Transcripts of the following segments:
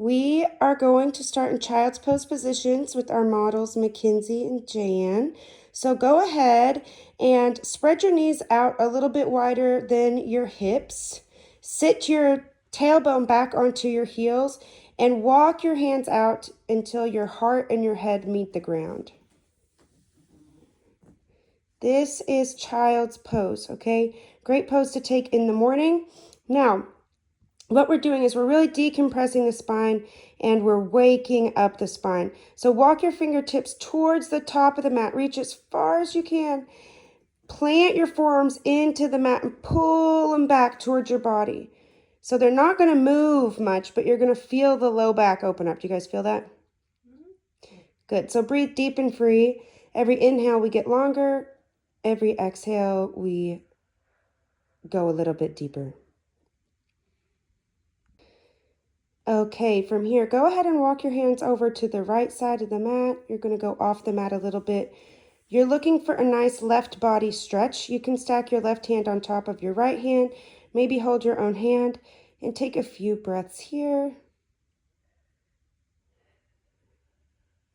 We are going to start in child's pose positions with our models, Mackenzie and Jan. So go ahead and spread your knees out a little bit wider than your hips. Sit your tailbone back onto your heels and walk your hands out until your heart and your head meet the ground. This is child's pose, okay? Great pose to take in the morning. Now, what we're doing is we're really decompressing the spine and we're waking up the spine. So walk your fingertips towards the top of the mat. Reach as far as you can. Plant your forearms into the mat and pull them back towards your body. So they're not going to move much, but you're going to feel the low back open up. Do you guys feel that? Good. So breathe deep and free. Every inhale, we get longer. Every exhale, we go a little bit deeper. Okay, from here, go ahead and walk your hands over to the right side of the mat. You're going to go off the mat a little bit. You're looking for a nice left body stretch. You can stack your left hand on top of your right hand. Maybe hold your own hand and take a few breaths here.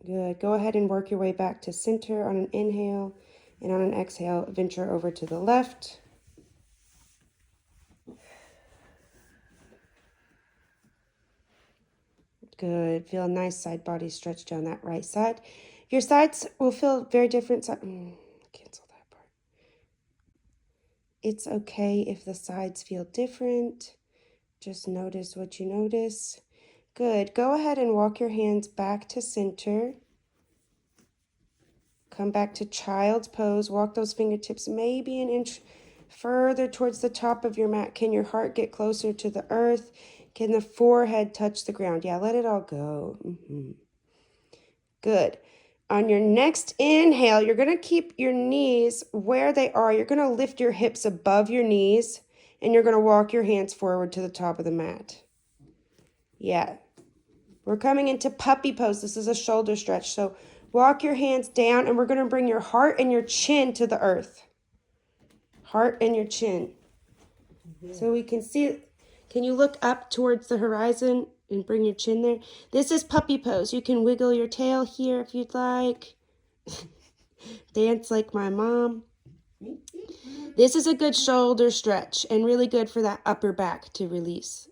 Good. Go ahead and work your way back to center on an inhale, and on an exhale, venture over to the left. Good. Feel a nice side body stretch down that right side. Your sides will feel very different. Cancel that part. It's okay if the sides feel different. Just notice what you notice. Good. Go ahead and walk your hands back to center. Come back to child's pose. Walk those fingertips maybe an inch further towards the top of your mat. Can your heart get closer to the earth? Can the forehead touch the ground? Yeah, let it all go. Good. On your next inhale, you're going to keep your knees where they are. You're going to lift your hips above your knees, and you're going to walk your hands forward to the top of the mat. Yeah. We're coming into puppy pose. This is a shoulder stretch. So walk your hands down, and we're going to bring your heart and your chin to the earth. Heart and your chin. So we can see, can you look up towards the horizon and bring your chin there? This is puppy pose. You can wiggle your tail here if you'd like. Dance like my mom. This is a good shoulder stretch and really good for that upper back to release.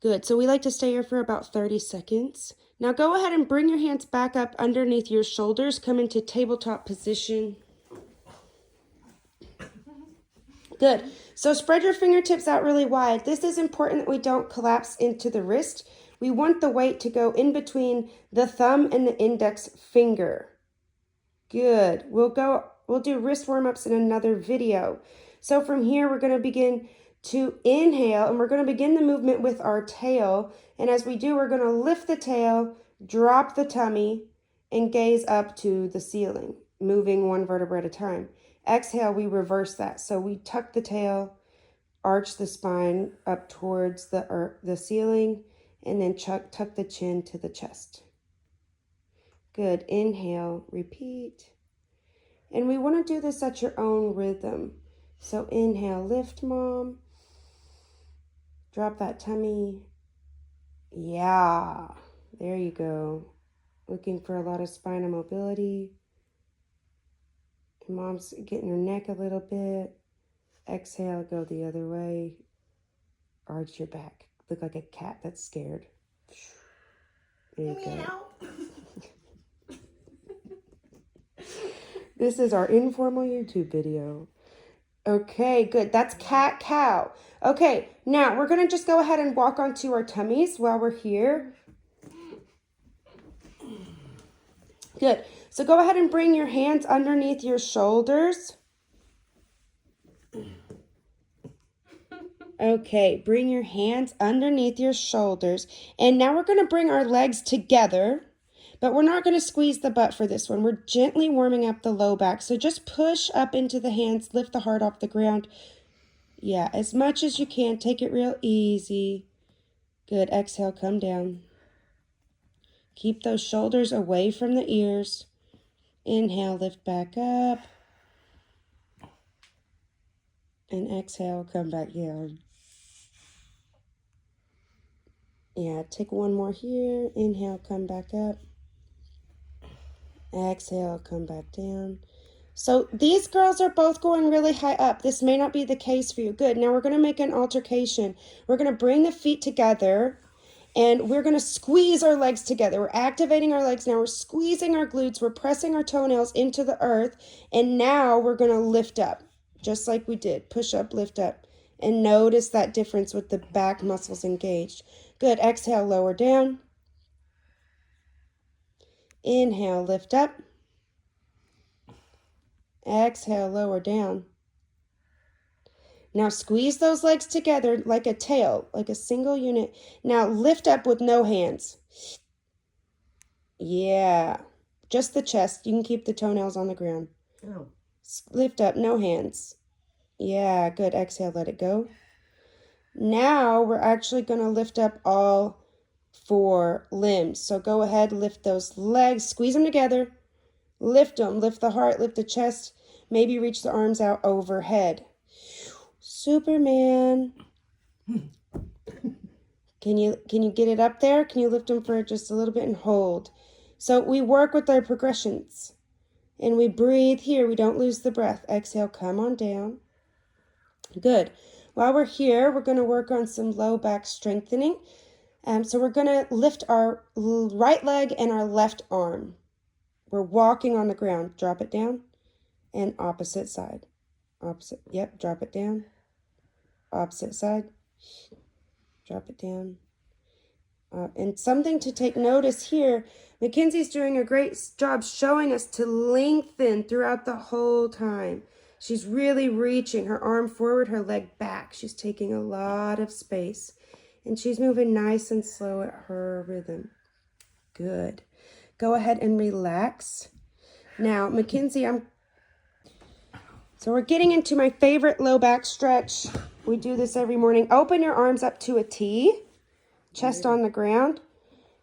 Good. So we like to stay here for about 30 seconds. Now go ahead and bring your hands back up underneath your shoulders. Come into tabletop position. Good. So spread your fingertips out really wide. This is important that we don't collapse into the wrist. We want the weight to go in between the thumb and the index finger. Good. We'll do wrist warm-ups in another video. So from here, we're going to begin to inhale, and we're going to begin the movement with our tail. And as we do, we're going to lift the tail, drop the tummy, and gaze up to the ceiling, moving one vertebra at a time. Exhale, we reverse that. So we tuck the tail, arch the spine up towards the ceiling, and then tuck the chin to the chest. Good. Inhale, repeat. And we want to do this at your own rhythm. So inhale, lift, mom. Drop that tummy. Yeah. There you go. Looking for a lot of spinal mobility. Mom's getting her neck a little bit. Exhale, go the other way. Arch your back. Look like a cat that's scared. There you go. This is our informal YouTube video. Okay, good. That's cat cow. Okay, now we're going to just go ahead and walk onto our tummies while we're here. Good. So go ahead and bring your hands underneath your shoulders. Okay, bring your hands underneath your shoulders. And now we're going to bring our legs together, but we're not going to squeeze the butt for this one. We're gently warming up the low back. So just push up into the hands, lift the heart off the ground. Yeah, as much as you can. Take it real easy. Good. Exhale, come down. Keep those shoulders away from the ears. Inhale, lift back up. And exhale, come back down. Yeah, take one more here. Inhale, come back up. Exhale, come back down. So these girls are both going really high up. This may not be the case for you. Good. Now we're going to make an altercation. We're going to bring the feet together and we're going to squeeze our legs together. We're activating our legs now. We're squeezing our glutes. We're pressing our toenails into the earth. And now we're going to lift up just like we did. Push up, lift up. And notice that difference with the back muscles engaged. Good. Exhale, lower down. Inhale, lift up. Exhale, lower down. Now squeeze those legs together like a tail, like a single unit. Now lift up with no hands. Yeah, just the chest. You can keep the toenails on the ground. Oh. Lift up, no hands. Yeah, good. Exhale, let it go. Now we're actually going to lift up all 4 limbs. So go ahead, lift those legs, squeeze them together. Lift them, lift the heart, lift the chest. Maybe reach the arms out overhead. Superman. Can you get it up there? Can you lift them for just a little bit and hold? So we work with our progressions. And we breathe here. We don't lose the breath. Exhale, come on down. Good. While we're here, we're going to work on some low back strengthening. So we're going to lift our right leg and our left arm. We're walking on the ground. Drop it down. And opposite side. Opposite. Yep, drop it down. Opposite side. Drop it down. And something to take notice here, Mackenzie's doing a great job showing us to lengthen throughout the whole time. She's really reaching her arm forward, her leg back. She's taking a lot of space. And she's moving nice and slow at her rhythm. Good. Go ahead and relax. Now, Mackenzie, so we're getting into my favorite low back stretch. We do this every morning. Open your arms up to a T. Chest on the ground.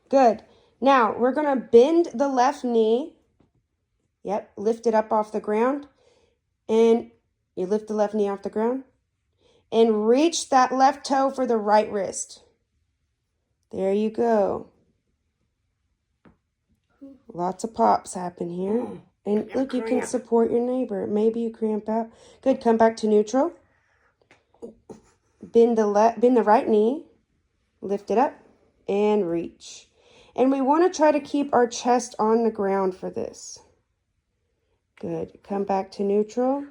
Good. Now, we're going to bend the left knee. Yep, lift it up off the ground. And you lift the left knee off the ground. And reach that left toe for the right wrist. There you go. Lots of pops happen here. And look, you can support your neighbor. Maybe you cramp out. Good. Come back to neutral. Bend the right knee. Lift it up and reach. And we want to try to keep our chest on the ground for this. Good. Come back to neutral.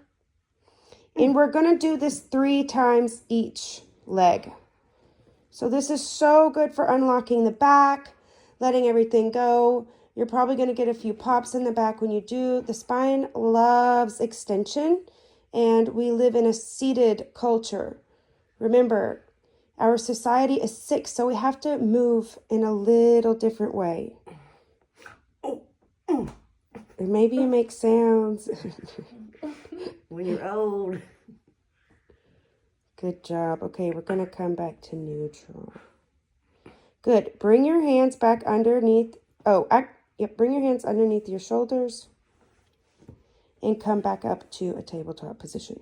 And we're going to do this 3 times each leg. So this is so good for unlocking the back, letting everything go. You're probably going to get a few pops in the back when you do. The spine loves extension, and we live in a seated culture. Remember, our society is sick, so we have to move in a little different way. And maybe you make sounds. When you're old. Good job. Okay, we're going to come back to neutral. Good. Bring your hands back underneath. Bring your hands underneath your shoulders and come back up to a tabletop position.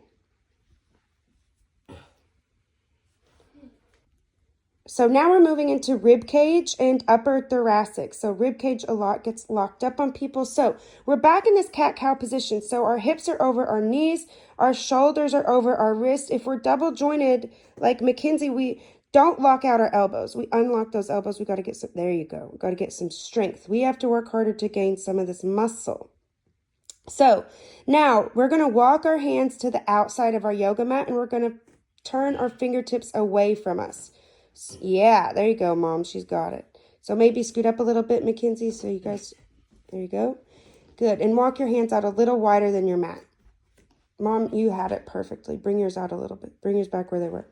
So now we're moving into rib cage and upper thoracic. So rib cage a lot gets locked up on people. So we're back in this cat-cow position. So our hips are over our knees, our shoulders are over our wrists. If we're double jointed like Mackenzie, we don't lock out our elbows. We unlock those elbows. We got to get some, there you go. We got to get some strength. We have to work harder to gain some of this muscle. So now we're going to walk our hands to the outside of our yoga mat and we're going to turn our fingertips away from us. Yeah, there you go, Mom. She's got it. So maybe scoot up a little bit, Mackenzie, so you guys, there you go. Good. And walk your hands out a little wider than your mat. Mom, you had it perfectly. Bring yours out a little bit. Bring yours back where they were.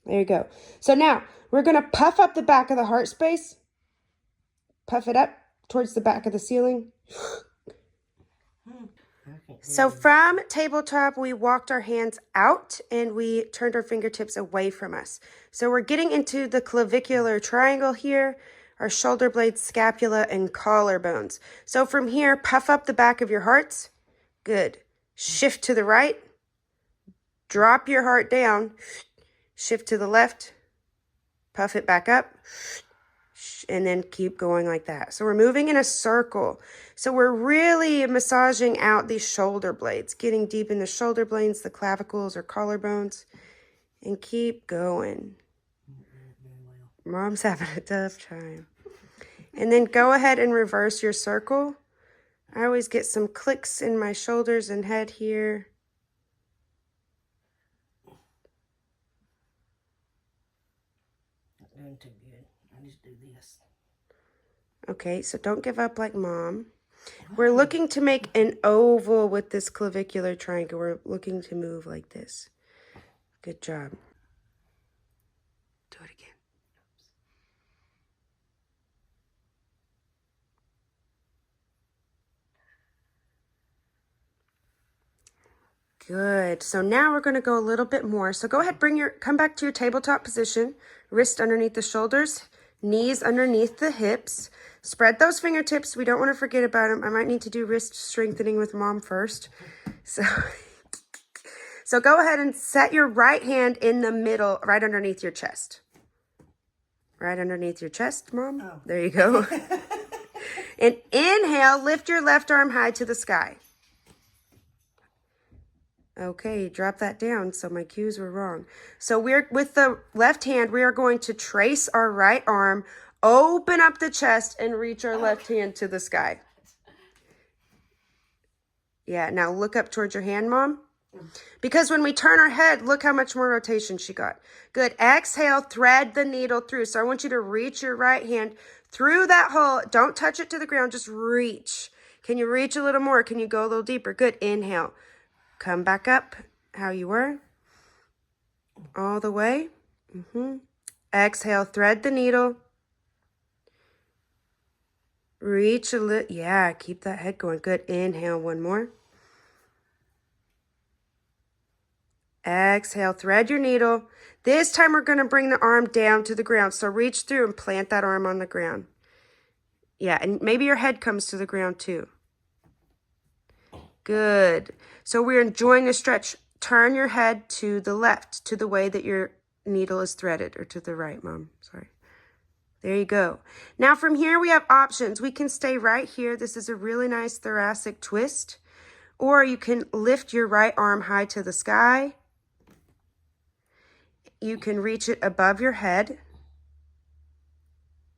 There you go. So now we're going to puff up the back of the heart space. Puff it up towards the back of the ceiling. So from tabletop, we walked our hands out and we turned our fingertips away from us. So we're getting into the clavicular triangle here, our shoulder blades, scapula, and collarbones. So from here, puff up the back of your hearts. Good. Shift to the right. Drop your heart down. Shift to the left. Puff it back up. And then keep going like that. So we're moving in a circle. So we're really massaging out these shoulder blades, getting deep in the shoulder blades, the clavicles or collarbones, and keep going. Mom's having a tough time. And then go ahead and reverse your circle. I always get some clicks in my shoulders and head here. Not doing too good. I just do this. Okay, so don't give up like Mom. We're looking to make an oval with this clavicular triangle. We're looking to move like this. Good job. Do it again. Good. So now we're going to go a little bit more. So go ahead, come back to your tabletop position. Wrist underneath the shoulders, knees underneath the hips. Spread those fingertips. We don't want to forget about them. I might need to do wrist strengthening with Mom first. So go ahead and set your right hand in the middle, right underneath your chest. Right underneath your chest, Mom. Oh. There you go. And inhale, lift your left arm high to the sky. Okay, drop that down. So my cues were wrong. So with the left hand, we are going to trace our right arm, open up the chest, and reach our left hand to the sky. Yeah, now look up towards your hand, Mom. Because when we turn our head, look how much more rotation she got. Good. Exhale, thread the needle through. So I want you to reach your right hand through that hole. Don't touch it to the ground. Just reach. Can you reach a little more? Can you go a little deeper? Good. Inhale. Come back up how you were. All the way. Exhale, thread the needle. Reach a little. Yeah, keep that head going. Good. Inhale, one more. Exhale, thread your needle. This time we're going to bring the arm down to the ground. So reach through and plant that arm on the ground. Yeah, and maybe your head comes to the ground too. Good. So we're enjoying the stretch. Turn your head to the left, to the way that your needle is threaded, or to the right, Mom. Sorry. There you go. Now from here we have options. We can stay right here. This is a really nice thoracic twist. Or you can lift your right arm high to the sky. You can reach it above your head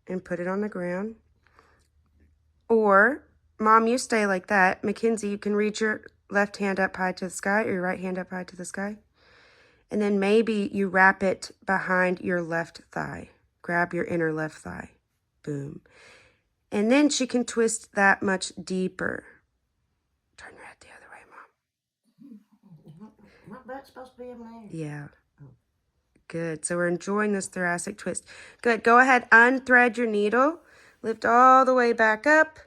and put it on the ground. Or, Mom, you stay like that. Mackenzie, you can reach your left hand up high to the sky or your right hand up high to the sky. And then maybe you wrap it behind your left thigh. Grab your inner left thigh. Boom. And then she can twist that much deeper. Turn your head the other way, Mom. My butt's supposed to be in there. Yeah. Good. So we're enjoying this thoracic twist. Good. Go ahead. Unthread your needle. Lift all the way back up.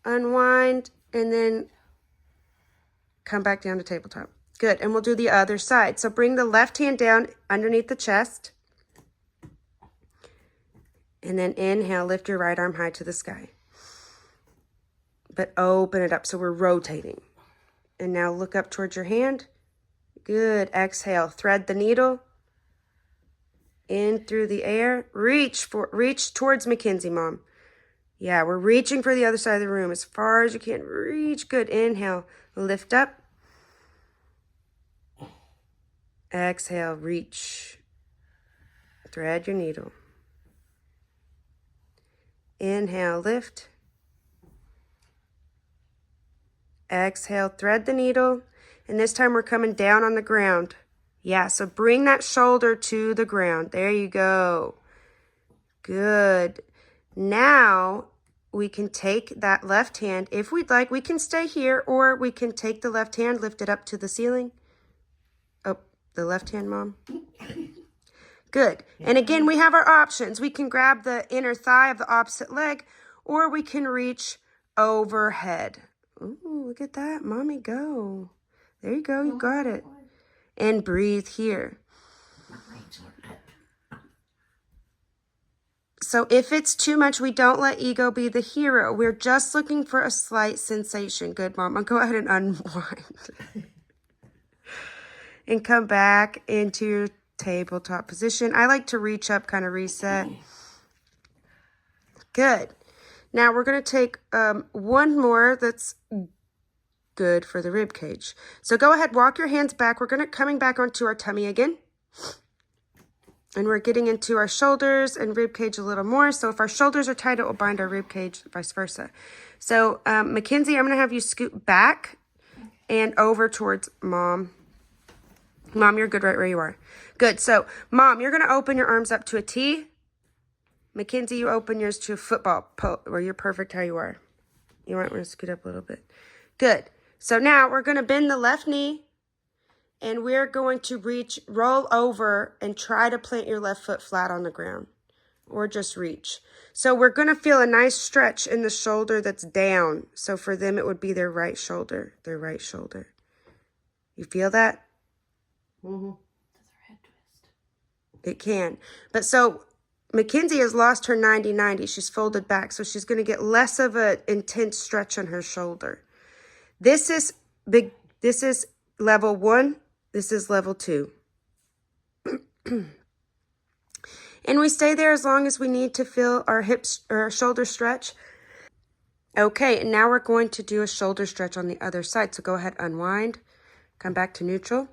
Unwind. And then come back down to tabletop. Good. And we'll do the other side. So bring the left hand down underneath the chest. And then inhale. Lift your right arm high to the sky. But open it up. So we're rotating. And now look up towards your hand. Good. Exhale. Thread the needle. In through the air. Reach towards Mackenzie, Mom. Yeah, we're reaching for the other side of the room as far as you can. Reach. Good. Inhale. Lift up. Exhale. Reach. Thread your needle. Inhale. Lift. Exhale. Thread the needle. And this time we're coming down on the ground. Yeah, so bring that shoulder to the ground. There you go. Good. Now we can take that left hand. If we'd like, we can stay here, or we can take the left hand, lift it up to the ceiling. Oh, the left hand, Mom. Good. And again, we have our options. We can grab the inner thigh of the opposite leg, or we can reach overhead. Ooh, look at that. Mommy, go. There you go. You got it. And breathe here. So if it's too much, we don't let ego be the hero. We're just looking for a slight sensation. Good, Mom. I'll go ahead and unwind. And come back into your tabletop position. I like to reach up, kind of reset. Good. Now we're going to take one more that's good for the rib cage. So go ahead, walk your hands back. We're coming back onto our tummy again. And we're getting into our shoulders and rib cage a little more. So if our shoulders are tight, it will bind our rib cage, vice versa. So Mackenzie, I'm going to have you scoot back and over towards Mom. Mom, you're good right where you are. Good. So Mom, you're going to open your arms up to a T. Mackenzie, you open yours to a football where you're perfect how you are. You might want to scoot up a little bit. Good. So now we're going to bend the left knee. And we're going to roll over and try to plant your left foot flat on the ground. Or just reach. So we're going to feel a nice stretch in the shoulder that's down. So for them, it would be their right shoulder. Their right shoulder. You feel that? Mm-hmm. Does her head twist? It can. But so Mackenzie has lost her 90-90. She's folded back. So she's going to get less of an intense stretch on her shoulder. This is big. This is level 1. This is level 2. And we stay there as long as we need to feel our hips or our shoulder stretch. Okay, and now we're going to do a shoulder stretch on the other side. So go ahead, unwind, come back to neutral,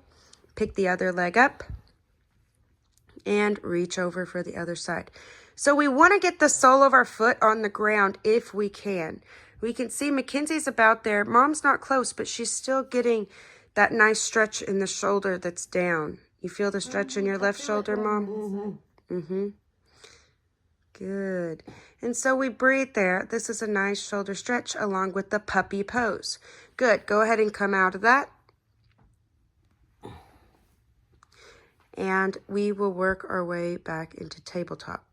pick the other leg up, and reach over for the other side. So we want to get the sole of our foot on the ground if we can. We can see Mackenzie's about there. Mom's not close, but she's still getting that nice stretch in the shoulder that's down. You feel the stretch in your left shoulder, Mom? Mm-hmm. Mm-hmm. Good. And so we breathe there. This is a nice shoulder stretch along with the puppy pose. Good. Go ahead and come out of that. And we will work our way back into tabletop.